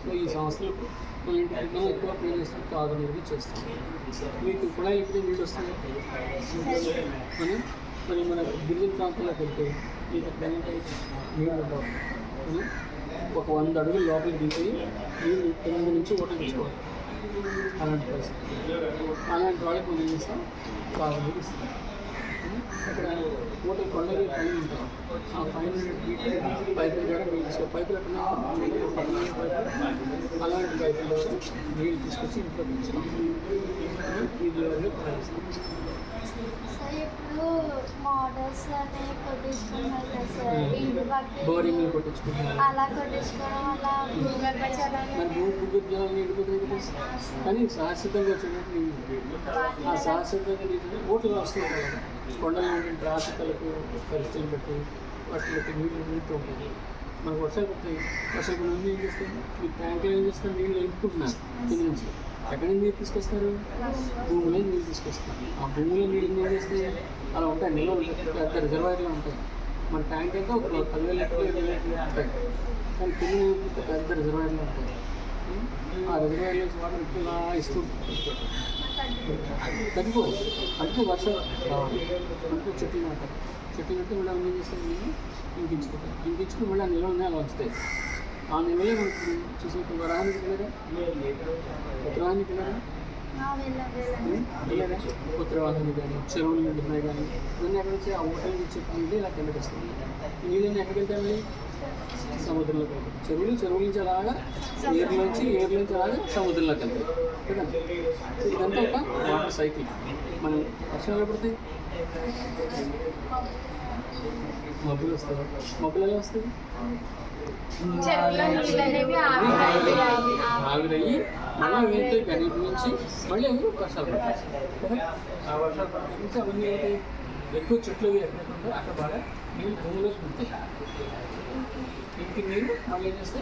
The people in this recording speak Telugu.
సో ఈ సంస్థలకు మన ఇంటికి మనం ఎక్కువ పే చేస్తాం, తాగునీరు చేస్తాం. మీకు కుళాయి ఎప్పుడు నీళ్ళు వస్తుంది అని మరి మన గిరిజన ప్రాంతాల్లోకి వెళ్తే మీకు ఎక్కడ నీళ్ళు ఉండవు. ఒక 100 అడుగులు లోపలికి దిగి నీళ్ళు కింద నుంచి ఓటర్ తీసుకోవాలి. అలాంటి పరిస్థితి. అలాంటి వాళ్ళకి మనం ఏం చేస్తాం, తాగునీరు ఇస్తాం. అక్కడ ఓటర్ కొండలు పైన ఉంటాయి. ఆ 500 ఫీట్ పైపుల ద్వారా నీళ్ళు తీసుకో, పైపులు ఎక్కడ అలాంటి పైపుల ద్వారా నీళ్ళు తీసుకొచ్చి ఇంట్లో తీస్తాం. ఇది ప్రయాణిస్తాం. ఇప్పుడు మోటార్స్ అనేవి కొట్టించుకుంటున్నారు కదా సార్, ఇంటి పక్కన బోరింగ్ కొట్టించుకుంటున్నారు. అలా కొట్టించుకోవడం వల్ల భూగర్భ జలాలు మరి భూగర్భ జలాలు నిండిపోతుంది. కానీ శాశ్వతంగా చూడండి, ఆ శాశ్వతంగా ఓట్లు వస్తుంటాయి కదా, కొండల నుండి ట్రాఫిక్లకు పరిస్థితులు బట్టి వాటికి నీళ్ళు నిండుతూ ఉంటుంది. మనకు వర్షాలు పడతాయి. వర్షాలు ముందు ఏం చేస్తాయి, మీ ట్యాంకులో ఏం చేస్తారు, నీళ్ళు నింపుకుంటున్నారు కింద నుంచి. ఎక్కడి నుంచి నీరు తీసుకొస్తారు, భూమిలో నీళ్ళు తీసుకొస్తారు. ఆ భూమిలో నీళ్ళు ఏం చేస్తాయి, అలా ఉంటాయి, నిల్వ పెద్ద రిజర్వాయర్లు ఉంటాయి. మన ట్యాంక్ అయితే ఒక 10,000 లీటర్లు 20,000 లీటర్లు ఉంటాయి. కానీ కింద పెద్ద రిజర్వాయర్లు ఉంటాయి. ఆ రిజర్వాయర్లో వాటర్ ఇలా ఇస్తూ తగ్గిపో వర్షం రావాలి. అంటే చెట్లు నాటారు. చెట్లు నట్టు మళ్ళీ ఏం చేస్తారు, నీళ్ళు ఇంకించుకుంటారు. ఇంకించుకుని మళ్ళీ ఆ నిల్వ ఉన్నాయి అలా వస్తాయి. ఆ నిల్వలే మనకి చూసి వరానికి వెళ్ళారా, ఉత్తరానికి వెళ్ళారా, వెళ్ళారా, ఉత్తరవాహిని కానీ చెరువులు నిండుతున్నాయి కానీ ఇవన్నీ ఎక్కడ నుంచి ఆ ఊటల నుంచి నీళ్ళు ఇలా కిందకి వస్తుంది. ఈ నీళ్ళని ఎక్కడికి వెళ్తాయి, సముద్రంలోకి వెళ్తాయి. చెరువుల నుంచి అలాగా ఏర్లోంచి అలాగా సముద్రంలోకి వెళ్తాయి కదా. ఇదంతా ఒక వాటర్ సైకిల్. మనం వర్షాలు ఎలా పడతాయి, మబ్బులు వస్తాయి. మబ్బులు ఎలా వస్తాయి, ఆవిరయ్యి మళ్ళీ వెళ్తాయి. గరీబ్ నుంచి మళ్ళీ అవి వర్షాలు పడతాయి. ఆ వర్షాలు పడడం నుంచి అవన్నీ అవుతాయి. ఎక్కువ చెట్లు ఎక్కడెక్కడ అక్కడ బాగా నీళ్ళు భూమిలో ఉంటాయి. ఇంటికి నీళ్ళు మళ్ళీ ఏం చేస్తే